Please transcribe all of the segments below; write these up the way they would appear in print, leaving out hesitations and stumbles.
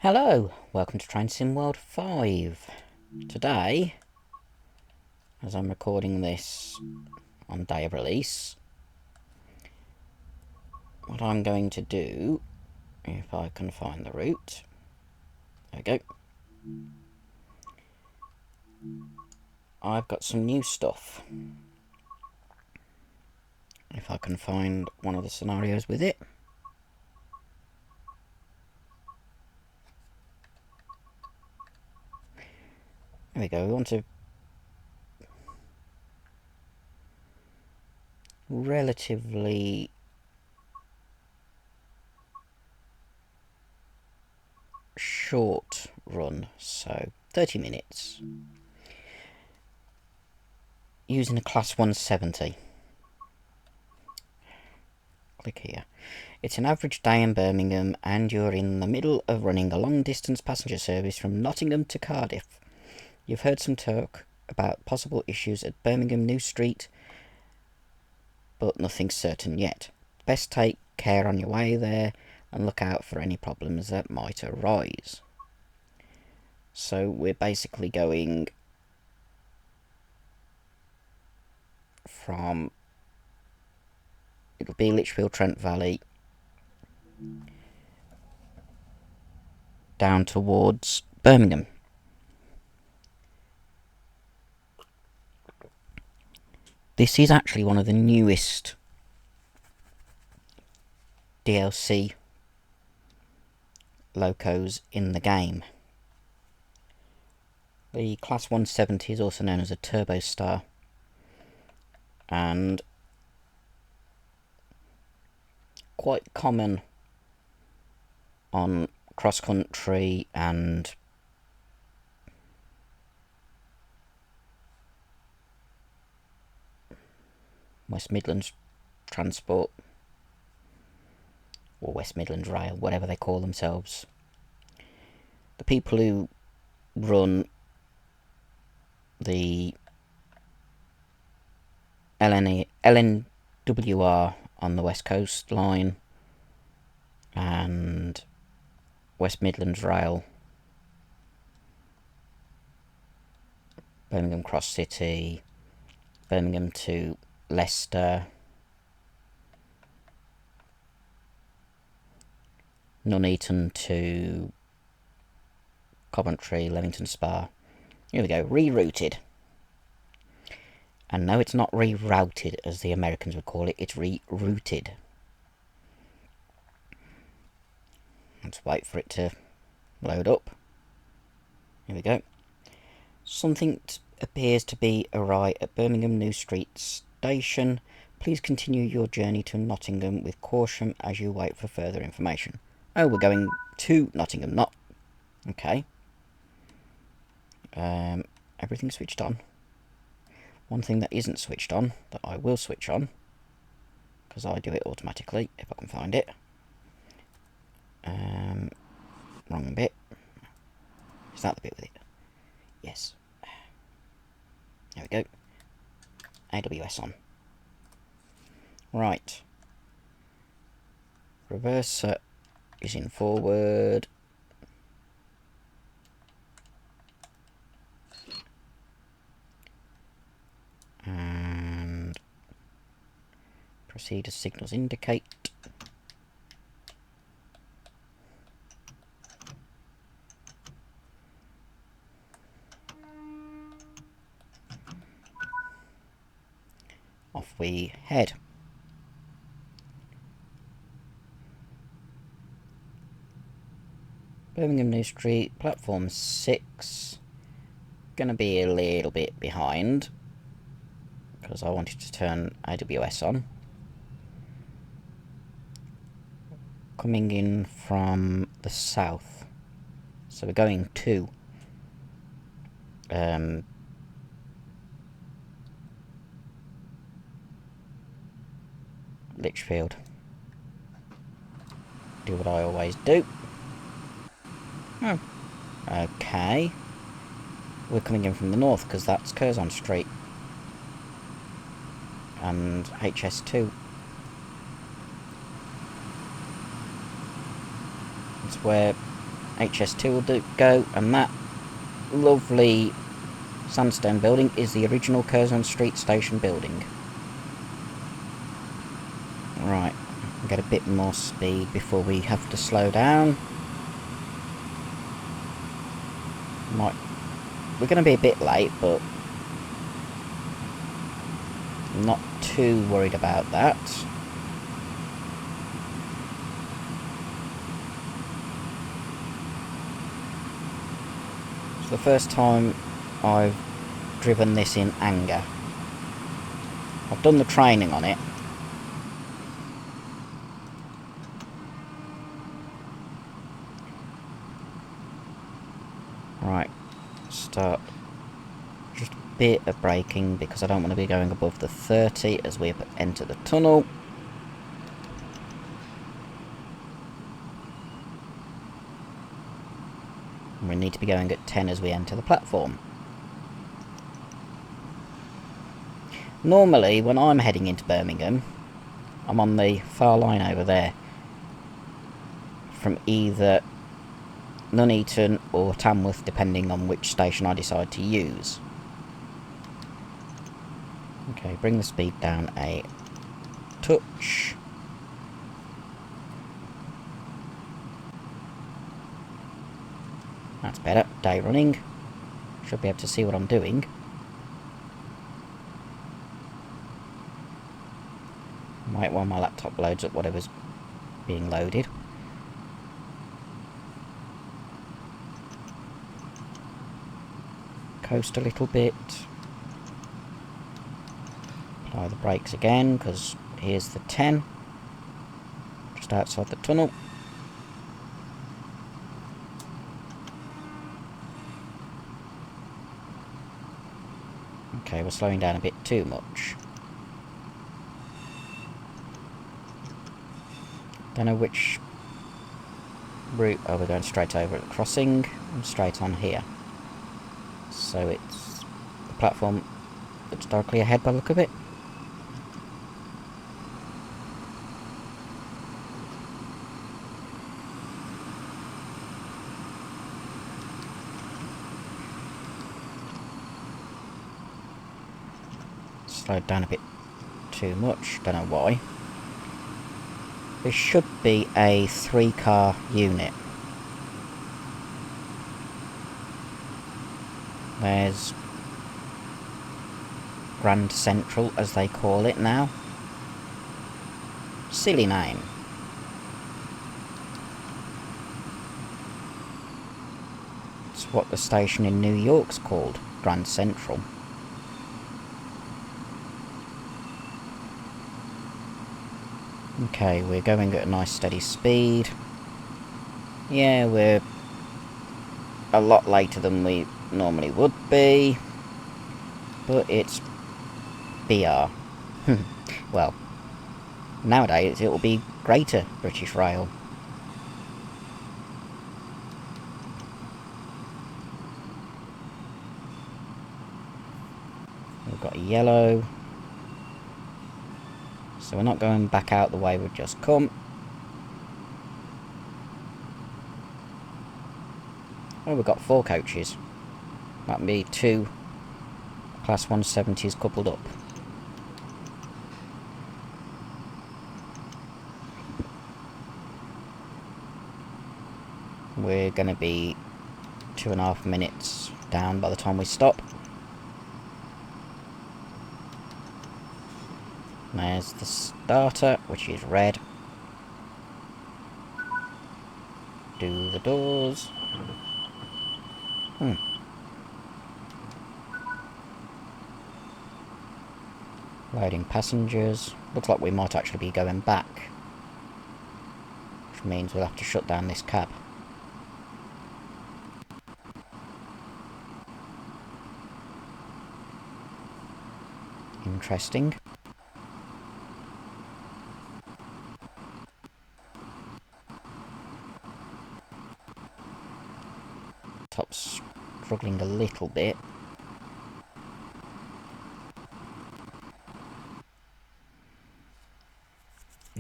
Hello, welcome to Train Sim World 5. Today, as I'm recording this on day of release, what I'm going to do, if I can find the route, there we go. I've got some new stuff. If I can find one of the scenarios with it. There we go, we want to relatively short run, so 30 minutes, using a class 170. Click here. It's an average day in Birmingham and you're in the middle of running a long distance passenger service from Nottingham to Cardiff. You've heard some talk about possible issues at Birmingham New Street, but nothing's certain yet. Best take care on your way there and look out for any problems that might arise. So we're basically going from, it'll be Lichfield Trent Valley down towards Birmingham. This is actually one of the newest DLC locos in the game. The Class 170 is also known as a Turbo Star, and quite common on cross country and West Midlands Transport, or West Midlands Rail, whatever they call themselves. The people who run the LNWR on the West Coast line and West Midlands Rail, Birmingham Cross City, Birmingham to Leicester, Nuneaton to Coventry, Leamington Spa. Here we go, rerouted. And no, it's not rerouted as the Americans would call it, it's rerouted. Let's wait for it to load up. Here we go. Something appears to be awry at Birmingham New Street Station. Please continue your journey to Nottingham with caution as you wait for further information. Oh, we're going to Nottingham, not... Okay. Everything's switched on. One thing that isn't switched on, that I will switch on, because I do it automatically, if I can find it. Wrong bit. Is that the bit with it? Yes. There we go. AWS on. Right. Reverser is in forward. And proceed as signals indicate. Off we head. Birmingham New Street, platform 6. Gonna be a little bit behind because I wanted to turn AWS on. Coming in from the south, so we're going to Lichfield. Do what I always do. Oh, okay. We're coming in from the north because that's Curzon Street and HS2. It's where HS2 will go, and that lovely sandstone building is the original Curzon Street station building. Right, get a bit more speed before we have to slow down. We're going to be a bit late, but I'm not too worried about that. It's the first time I've driven this in anger. I've done the training on it. Right, start just a bit of braking because I don't want to be going above the 30 as we enter the tunnel. And we need to be going at 10 as we enter the platform. Normally, when I'm heading into Birmingham, I'm on the far line over there from either Nuneaton or Tamworth, depending on which station I decide to use. Okay, bring the speed down a touch. That's better. Day running. Should be able to see what I'm doing. Wait while my laptop loads up whatever's being loaded. Coast a little bit. Apply the brakes again, because here's the 10. Just outside the tunnel. Okay, we're slowing down a bit too much. Don't know which route. Oh, we're going straight over at the crossing and straight on here. So it's the platform that's directly ahead by the look of it. Slowed down a bit too much, don't know why. This should be a 3-car unit. There's Grand Central, as they call it now. Silly name. It's what the station in New York's called, Grand Central. Okay, we're going at a nice steady speed. Yeah, we're a lot later than we normally would be, but it's BR. Well, nowadays it will be Greater British Rail. We've got a yellow, so we're not going back out the way we've just come. Oh, we've got 4 coaches. That'd be 2 Class 170s coupled up. We're going to be 2.5 minutes down by the time we stop. There's the starter, which is red. Do the doors. Loading passengers. Looks like we might actually be going back, which means we'll have to shut down this cab. Interesting. Top's struggling a little bit.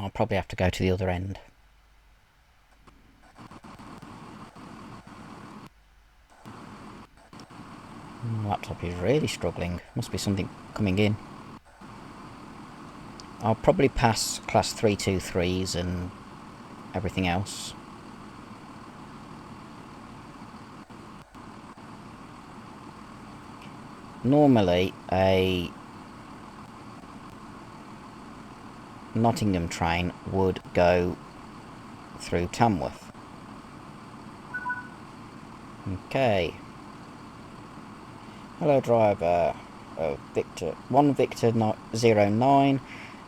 I'll probably have to go to the other end. laptop is really struggling. Must be something coming in. I'll probably pass class 323s and everything else. Normally, a Nottingham train would go through Tamworth. Okay. Hello, driver. Victor 1Victor09.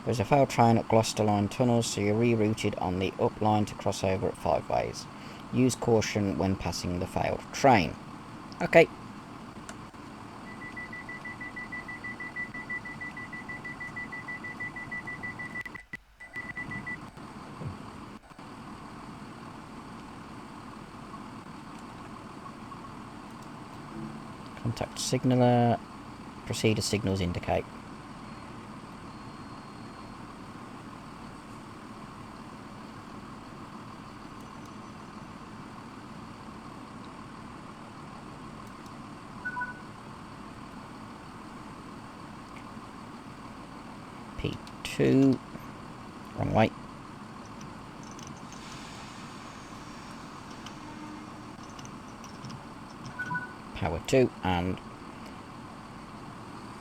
There's a failed train at Gloucester Line tunnels, so you're rerouted on the up line to cross over at 5 ways. Use caution when passing the failed train. Okay. Contact signaller. Proceed as signals indicate. P2. Wrong way. Power 2 and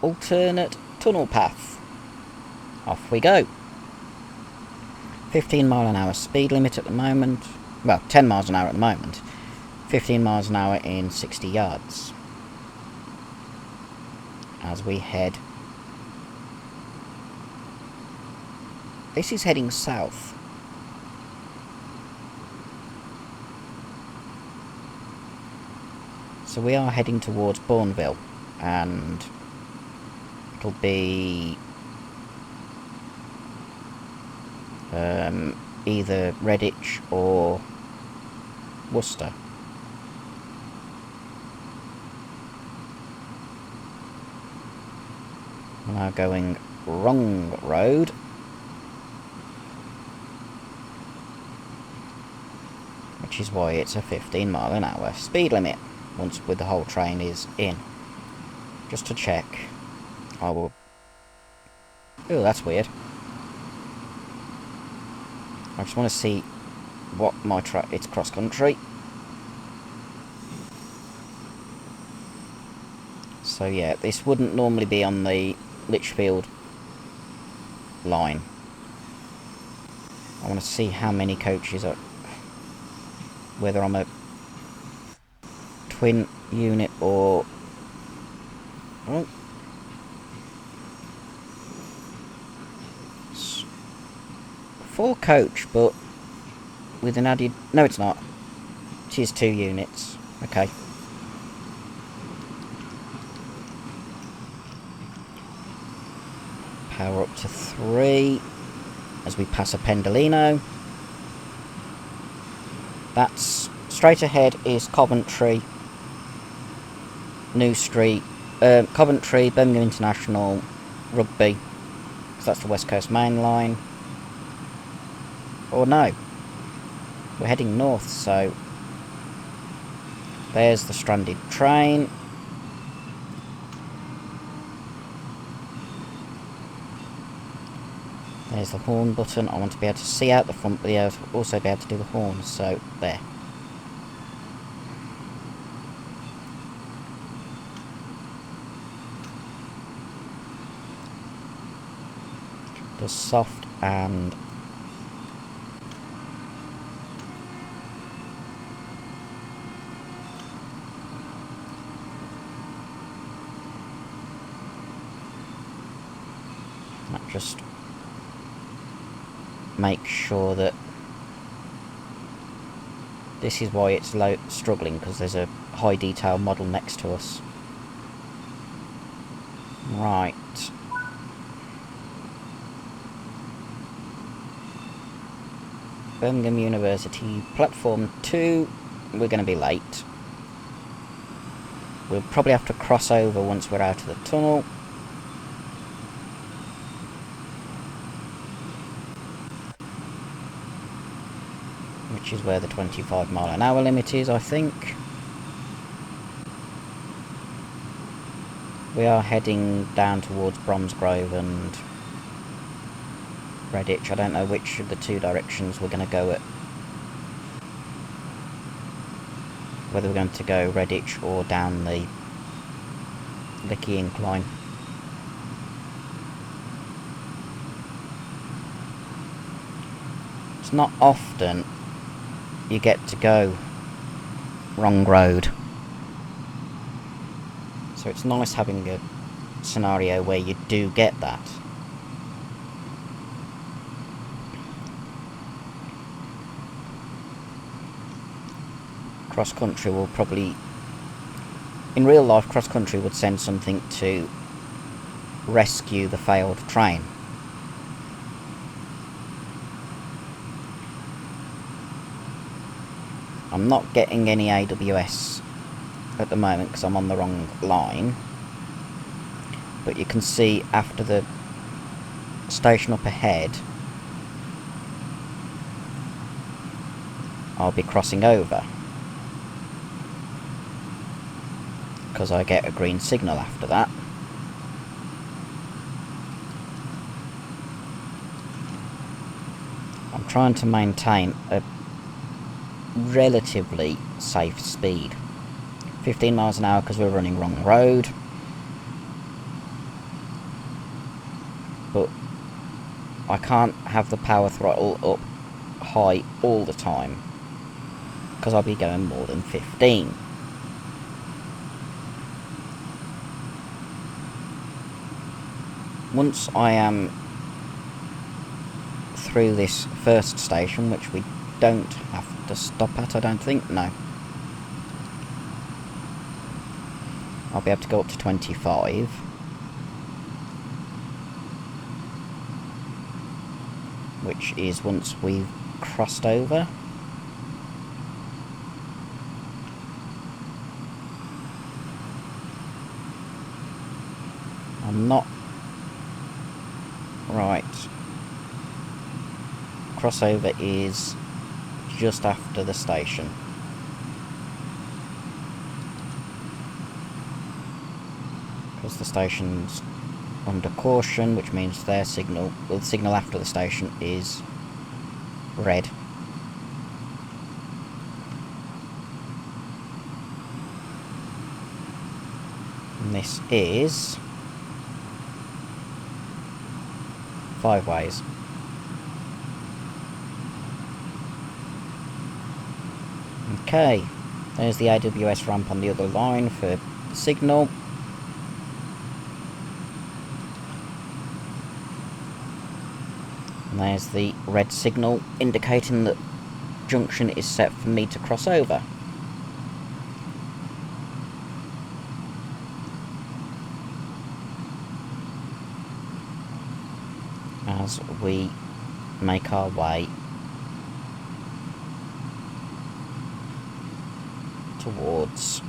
alternate tunnel path. Off we go. 15 mile an hour speed limit at the moment. Well, 10 miles an hour at the moment. 15 miles an hour in 60 yards. As we head. This is heading south. So we are heading towards Bourneville, and it'll be either Redditch or Worcester. We're now going wrong road. Which is why it's a 15 mile an hour speed limit once with the whole train is in. Just to check, I will... Oh, that's weird. I just want to see what my track... It's cross country. So yeah, this wouldn't normally be on the Lichfield line. I want to see how many coaches are... Whether I'm a twin unit or... Oh. 4 coach, but with an added... No, it's not. It is 2 units. Okay. Power up to 3 as we pass a Pendolino. That's straight ahead is Coventry, New Street, Coventry, Birmingham International, Rugby, because that's the West Coast Main Line. Or no, we're heading north, so there's the stranded train. There's the horn button. I want to be able to see out the front, but also be able to do the horns, so there. The soft and that just make sure that this is why it's struggling, because there's a high detail model next to us. Right. Birmingham University, platform 2. We're going to be late. We'll probably have to cross over once we're out of the tunnel. Which is where the 25 mile an hour limit is, I think. We are heading down towards Bromsgrove and Redditch. I don't know which of the two directions we're going to go at. Whether we're going to go Redditch or down the Licky Incline. It's not often you get to go wrong road. So it's nice having a scenario where you do get that. Cross country will probably... In real life, cross country would send something to rescue the failed train. I'm not getting any AWS at the moment because I'm on the wrong line, but you can see after the station up ahead I'll be crossing over because I get a green signal after that. I'm trying to maintain a relatively safe speed. 15 miles an hour because we're running wrong road, but I can't have the power throttle up high all the time because I'll be going more than 15. Once I am through this first station, which we don't have to stop at, I don't think, no. I'll be able to go up to 25. Which is once we've crossed over. I'm not... Right. Crossover is just after the station. Because the station's under caution, which means their signal, well, the signal after the station is red. And this is 5 ways. Okay, there's the AWS ramp on the other line for the signal. And there's the red signal indicating that junction is set for me to cross over. As we make our way towards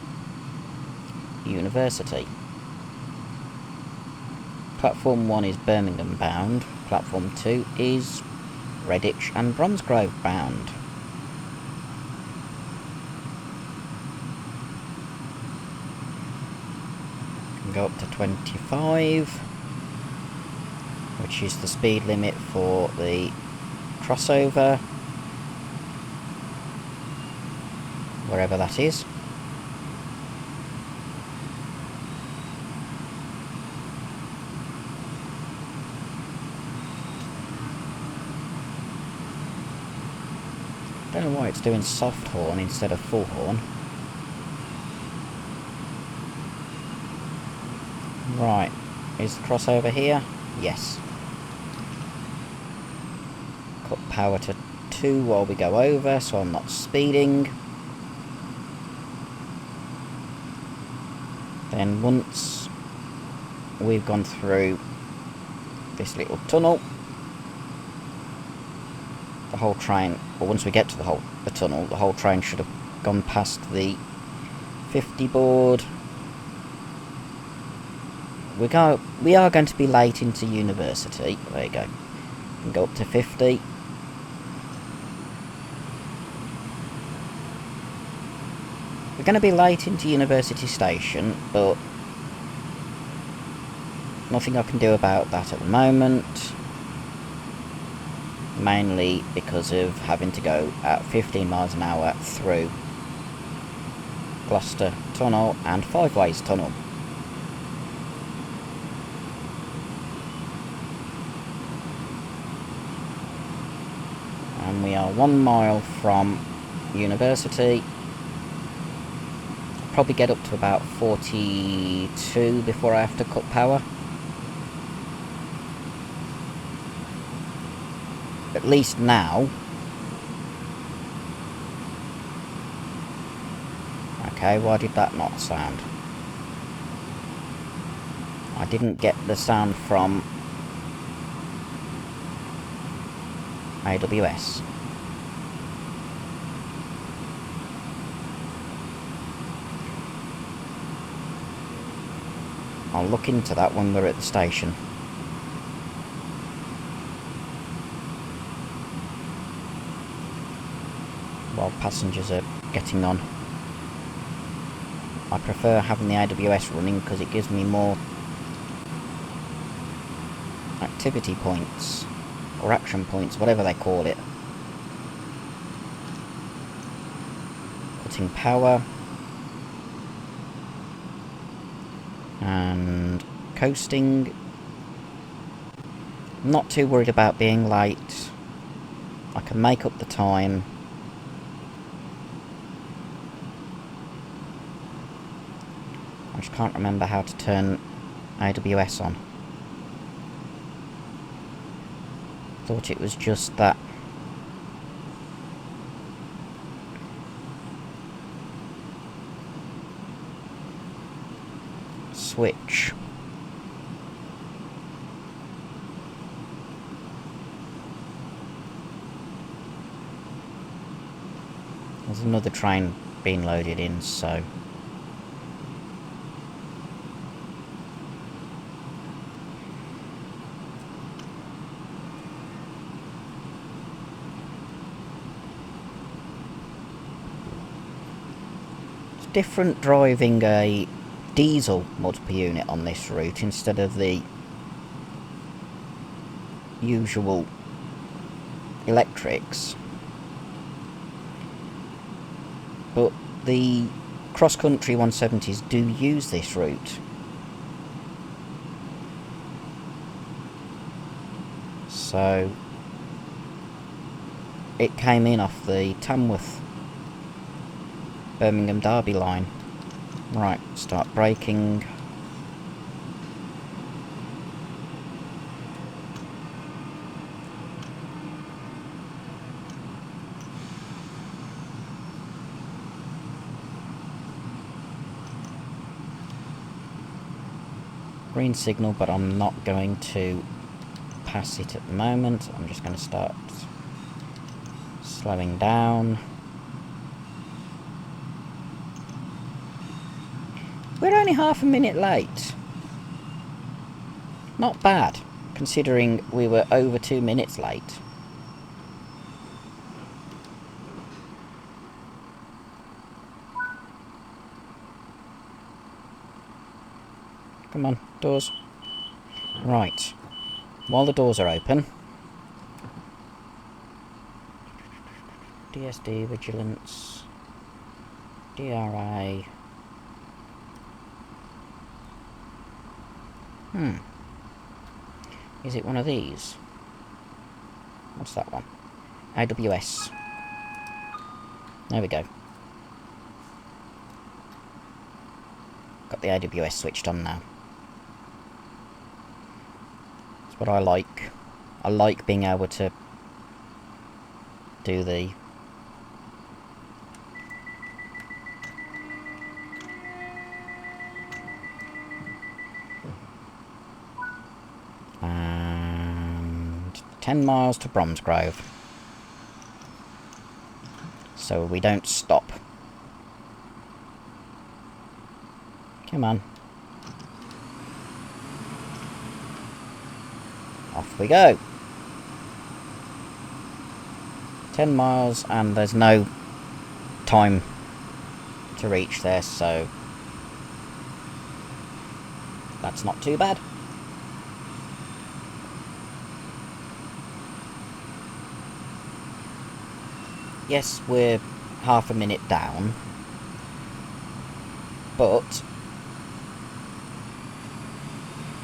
University. Platform 1 is Birmingham bound, Platform 2 is Redditch and Bromsgrove bound. Can go up to 25, which is the speed limit for the crossover, wherever that is. Don't know why it's doing soft horn instead of full horn. Right, is the crossover here? Yes. Cut power to 2 while we go over, so I'm not speeding. Then once we've gone through this little tunnel, the whole train, or once we get to the tunnel, the whole train should have gone past the 50 board. We are going to be late into University. There you go. We can go up to 50. We're going to be late into University Station, but Nothing I can do about that at the moment. Mainly because of having to go at 15 miles an hour through Gloucester Tunnel and Five Ways Tunnel. And we are 1 mile from University. Probably get up to about 42 before I have to cut power. At least now. Okay, why did that not sound? I didn't get the sound from AWS. I'll look into that when we're at the station. While passengers are getting on. I prefer having the AWS running because it gives me more activity points, or action points, whatever they call it. Cutting power. And coasting. I'm not too worried about being late. I can make up the time. I just can't remember how to turn AWS on. Thought it was just that switch. There's another train being loaded in, so it's different driving a diesel multiple unit on this route instead of the usual electrics. But the cross-country 170s do use this route. So it came in off the Tamworth Birmingham Derby line. Right, start braking. Green signal, but I'm not going to pass it at the moment. I'm just going to start slowing down. We're only half a minute late. Not bad, considering we were over 2 minutes late. Come on, doors. Right. While the doors are open. DSD, Vigilance, DRA. Is it one of these? What's that one? AWS. There we go. Got the AWS switched on now. That's what I like. I like being able to do the and 10 miles to Bromsgrove, so we don't stop. Come on. Off we go. 10 miles, and there's no time to reach there, so that's not too bad. yes, we're half a minute down, but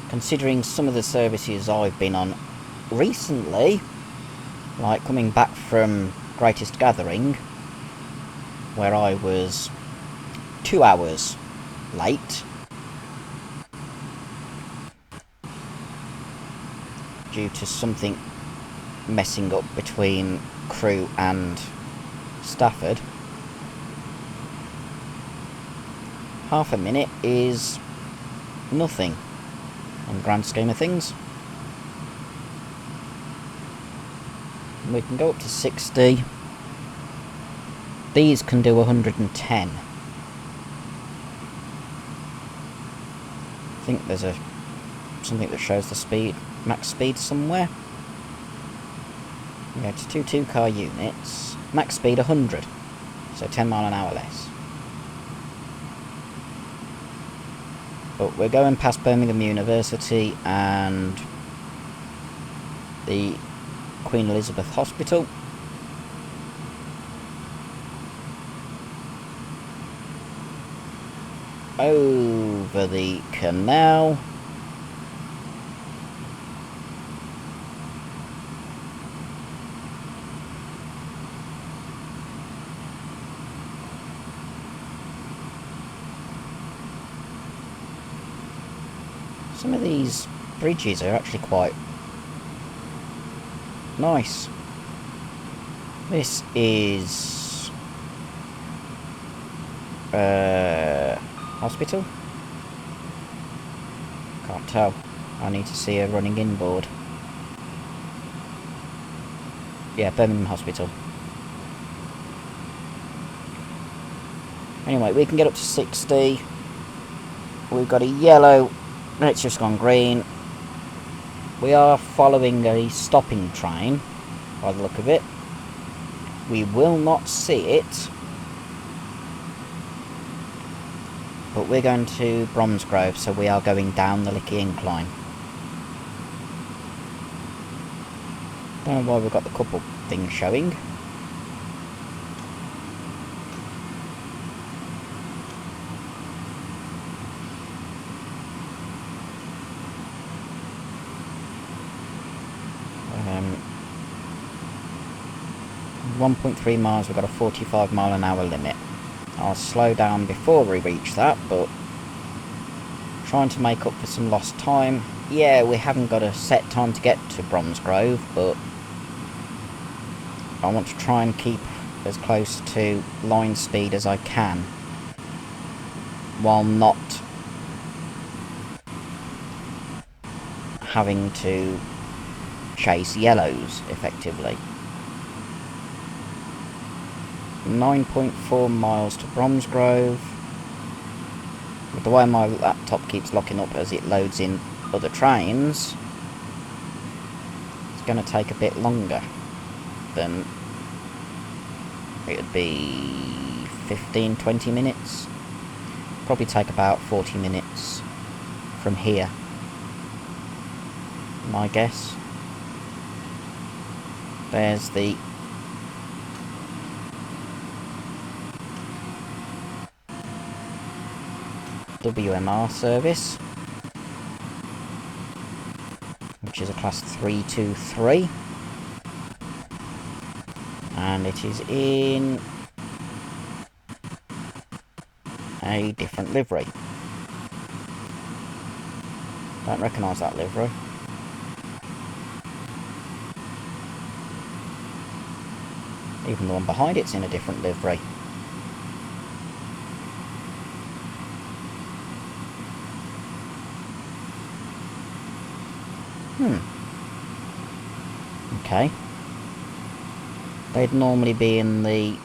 considering some of the services I've been on recently, like coming back from Greatest Gathering, where I was 2 hours late due to something messing up between Crewe and Stafford, half a minute is nothing in the grand scheme of things. We can go up to 60. These can do 110. I think there's something that shows the speed, max speed somewhere. Yeah, it's 2 2-car units. Max speed 100, so 10 mile an hour less. But we're going past Birmingham University and the Queen Elizabeth Hospital. Over the canal. Some of these bridges are actually quite nice. This is hospital? Can't tell. I need to see a running in board. Yeah, Birmingham Hospital. Anyway, we can get up to 60. We've got a yellow, and it's just gone green. We are following a stopping train, by the look of it. We will not see it, but we're going to Bromsgrove, so we are going down the Licky Incline. Don't know why we've got the couple things showing. Um, 1.3 miles, we've got a 45 mile an hour limit. I'll slow down before we reach that, but trying to make up for some lost time. Yeah, we haven't got a set time to get to Bromsgrove, but I want to try and keep as close to line speed as I can, while not having to chase yellows, effectively. 9.4 miles to Bromsgrove. With the way my laptop keeps locking up as it loads in other trains, it's going to take a bit longer than it'd be 15-20 minutes. Probably take about 40 minutes from here, my guess. There's the WMR service, which is a class 323, and it is in a different livery. Don't recognise that livery. Even the one behind it's in a different livery. Okay. They'd normally be in the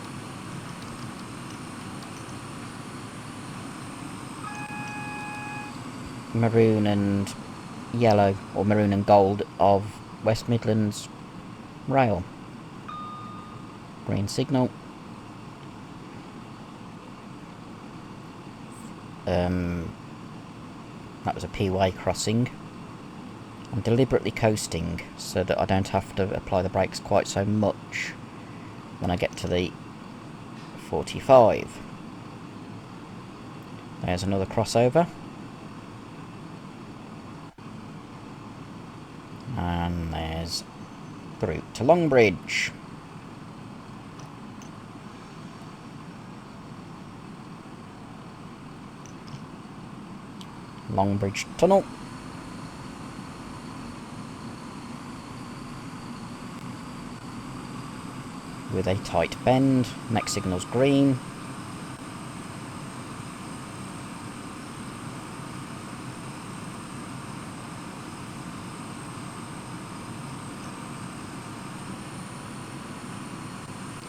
maroon and yellow, or maroon and gold, of West Midlands Rail. Green signal. That was a P-way crossing. I'm deliberately coasting so that I don't have to apply the brakes quite so much when I get to the 45. There's another crossover. And there's the route to Longbridge. Longbridge Tunnel. With a tight bend. Next signal's green.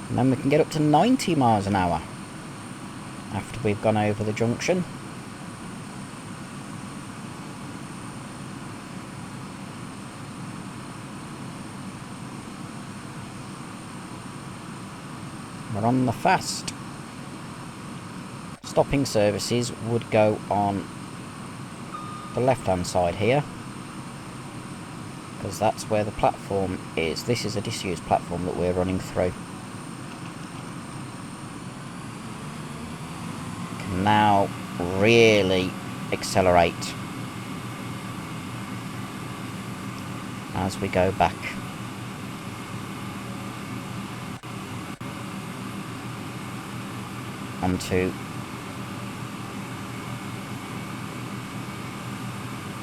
And then we can get up to 90 miles an hour after we've gone over the junction. We're on the fast. Stopping services would go on the left hand side here, because that's where the platform is. This is a disused platform that we're running through. Can now really accelerate as we go back. Onto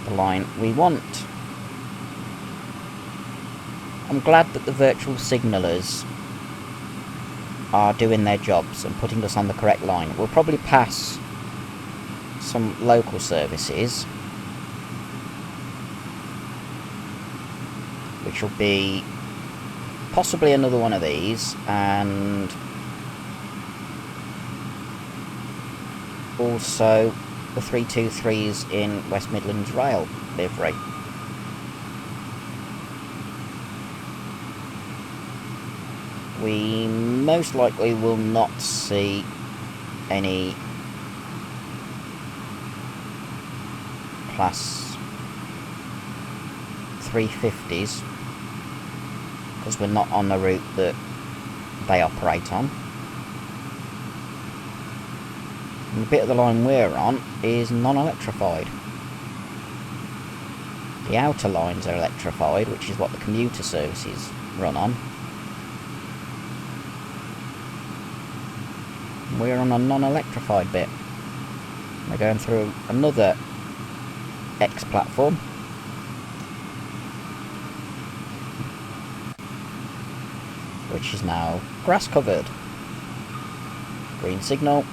the line we want. I'm glad that the virtual signallers are doing their jobs and putting us on the correct line. We'll probably pass some local services, which will be possibly another one of these, and also the 323s in West Midlands Rail livery. We most likely will not see any class 350s because we're not on the route that they operate on. And the bit of the line we're on is non-electrified. The outer lines are electrified, which is what the commuter services run on. We're on a non-electrified bit. We're going through another X platform. Which is now grass covered. Green signal.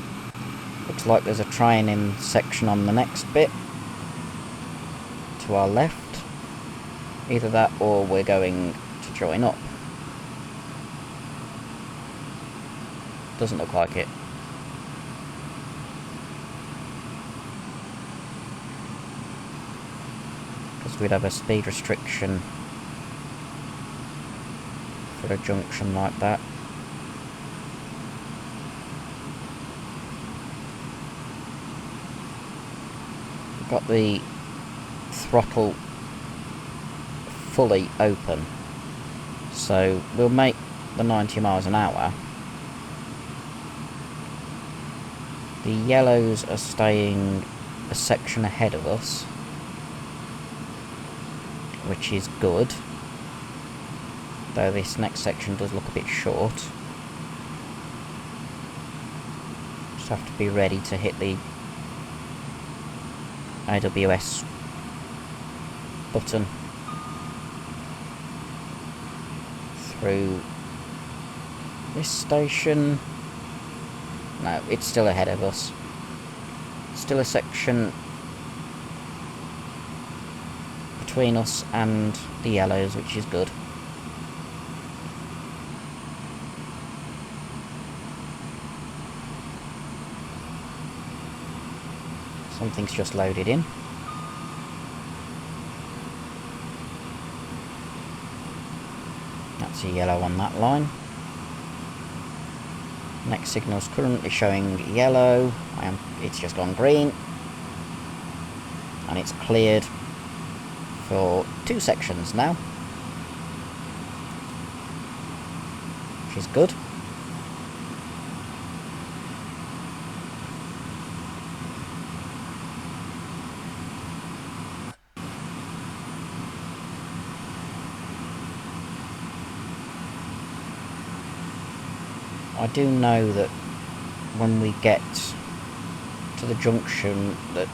Looks like there's a train in section on the next bit to our left. Either that or we're going to join up. Doesn't look like it. Because we'd have a speed restriction for a junction like that. Got the throttle fully open, so we'll make the 90 miles an hour. The yellows are staying a section ahead of us, which is good, though this next section does look a bit short. Just have to be ready to hit the AWS button through this station. No, it's still ahead of us. Still a section between us and the yellows, which is good. Something's just loaded in. That's a yellow on that line. Next signal's currently showing yellow. It's just gone green. And it's cleared for 2 sections now, which is good. I do know that when we get to the junction that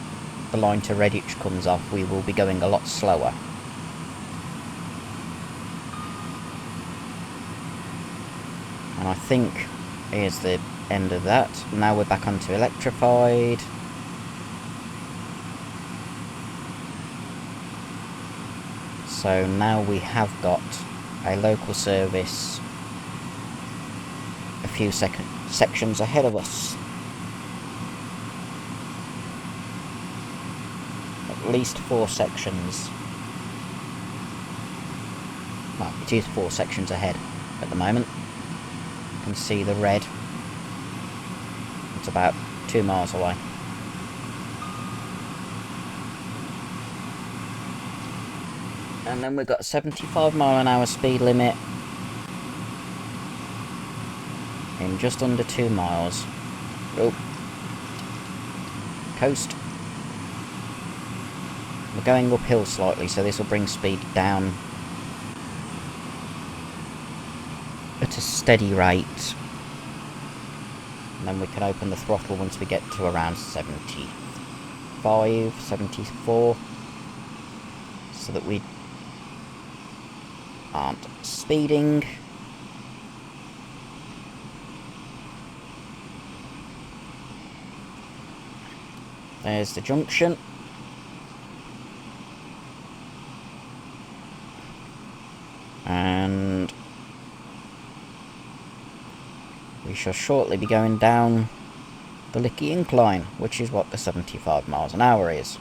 the line to Redditch comes off, we will be going a lot slower. And I think here's the end of that. Now we're back onto electrified. So now we have got a local service a few sections ahead of us. At least 4 sections. Well, it is 4 sections ahead at the moment. You can see the red. It's about 2 miles away. And then we've got 75 mph speed limit in just under 2 miles. Oh. Coast. We're going uphill slightly, so this will bring speed down at a steady rate. And then we can open the throttle once we get to around 75, 74. So that we aren't speeding. There's the junction. And we shall shortly be going down the Licky Incline, which is what the 75 mph is.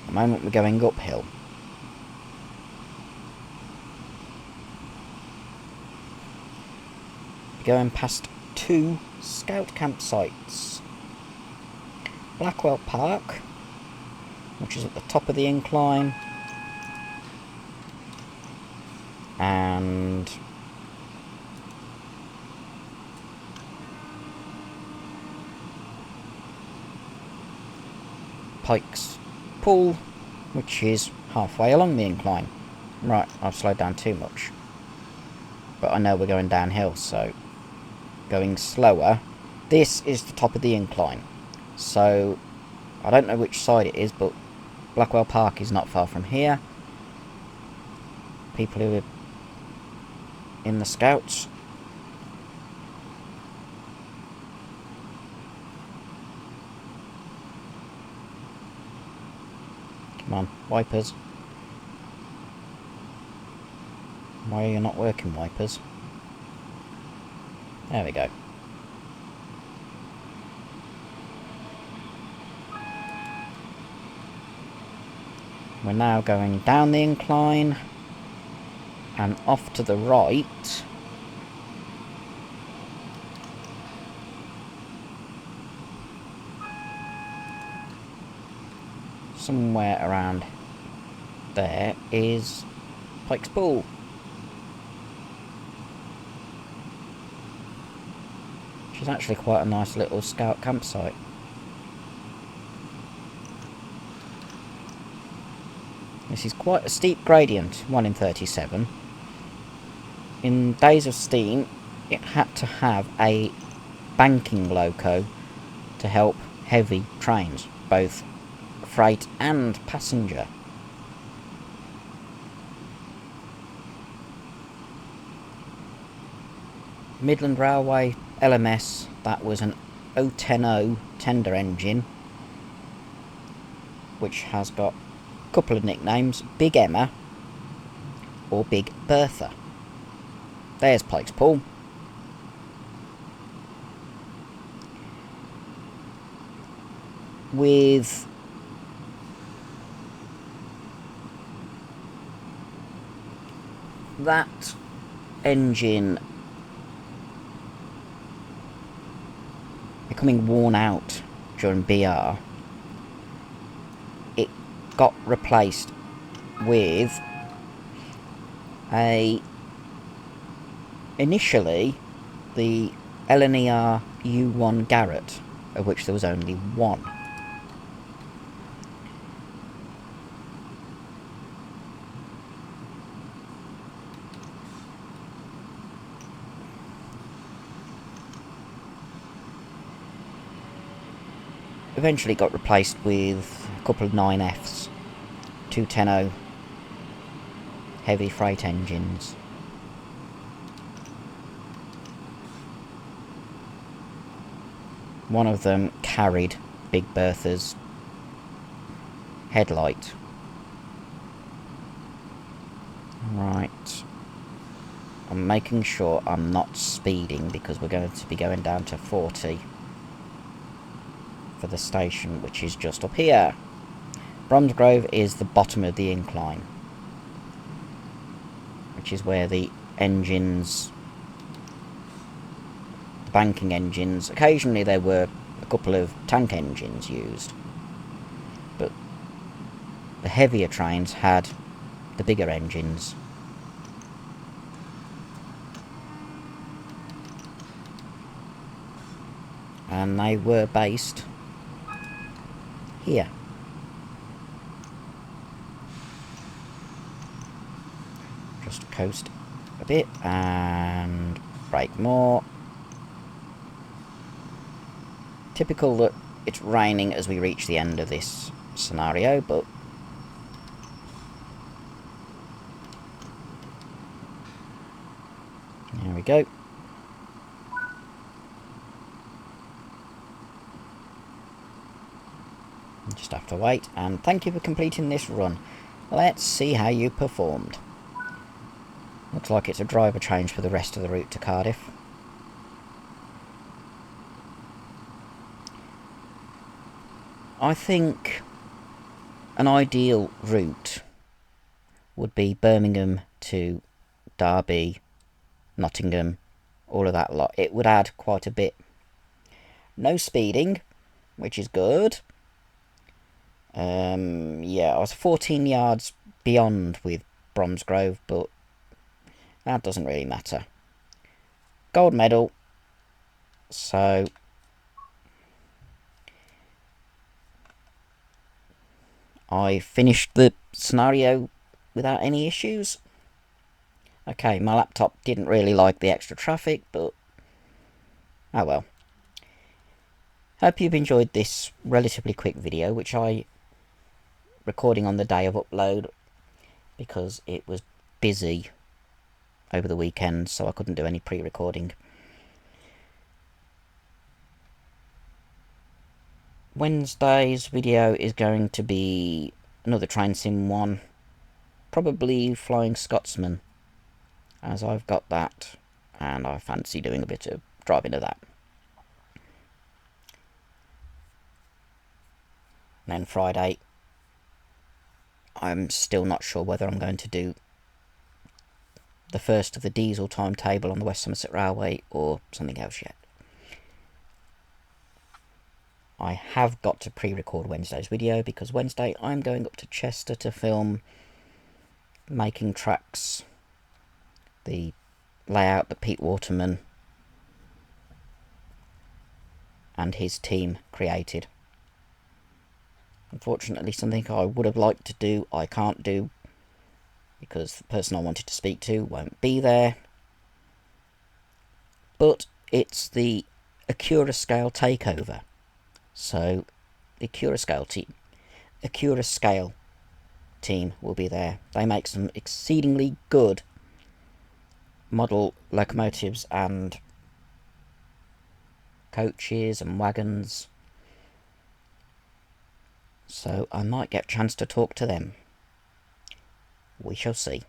At the moment we're going uphill. We're going past 2 scout campsites. Blackwell Park, which is at the top of the incline, and Pike's Pool, which is halfway along the incline. Right, I've slowed down too much. But I know we're going downhill, so going slower. This is the top of the incline. So, I don't know which side it is, but Blackwell Park is not far from here. People who are in the Scouts. Come on, wipers. Why are you not working, wipers? There we go. We're now going down the incline and off to the right. Somewhere around there is Pike's Pool. Which is actually quite a nice little scout campsite. This is quite a steep gradient, 1 in 37. In days of steam, it had to have a banking loco to help heavy trains, both freight and passenger. Midland Railway LMS, that was an 010 tender engine, which has got a couple of nicknames, Big Emma or Big Bertha. There's Pike's Pool. With that engine becoming worn out during BR, it got replaced with initially the LNER U1 Garrett, of which there was only one. eventually got replaced with a couple of 9Fs, 210 heavy freight engines. One of them carried Big Bertha's headlight. Right. I'm making sure I'm not speeding because we're going to be going down to 40 for the station, which is just up here. Bromsgrove is the bottom of the incline, which is where the engines, the banking engines, occasionally there were a couple of tank engines used, but the heavier trains had the bigger engines. And they were based here. Just coast a bit and brake more. Typical that it's raining as we reach the end of this scenario, but there we go. Just have to wait, and thank you for completing this run. Let's see how you performed. Looks like it's a driver change for the rest of the route to Cardiff. I think an ideal route would be Birmingham to Derby, Nottingham, all of that lot. It would add quite a bit. No speeding, which is good. Yeah, I was 14 yards beyond with Bromsgrove, but that doesn't really matter. Gold medal. So I finished the scenario without any issues. Okay, my laptop didn't really like the extra traffic, but oh well. Hope you've enjoyed this relatively quick video, which I recording on the day of upload because it was busy over the weekend, so I couldn't do any pre-recording. Wednesday's video is going to be another train sim one, probably Flying Scotsman, as I've got that and I fancy doing a bit of driving of that. And then Friday, I'm still not sure whether I'm going to do the first of the diesel timetable on the West Somerset Railway or something else yet. I have got to pre-record Wednesday's video because Wednesday I'm going up to Chester to film Making Tracks, the layout that Pete Waterman and his team created. Unfortunately, something I would have liked to do, I can't do, because the person I wanted to speak to won't be there. But it's the Acura Scale takeover. So, the Acura Scale team will be there. They make some exceedingly good model locomotives and coaches and wagons. So I might get a chance to talk to them. We shall see.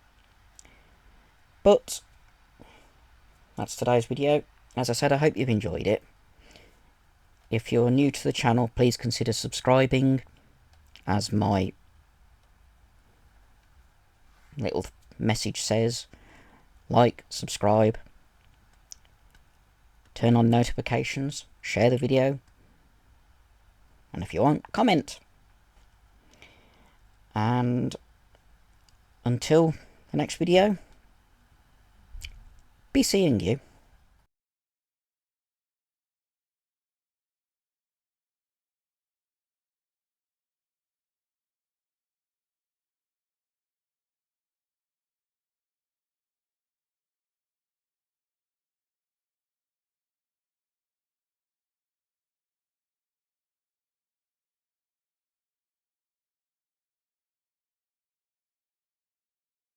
But that's today's video. As I said, I hope you've enjoyed it. If you're new to the channel, please consider subscribing, as my little message says. Like, subscribe, turn on notifications, share the video, and if you want, comment. And until the next video, be seeing you.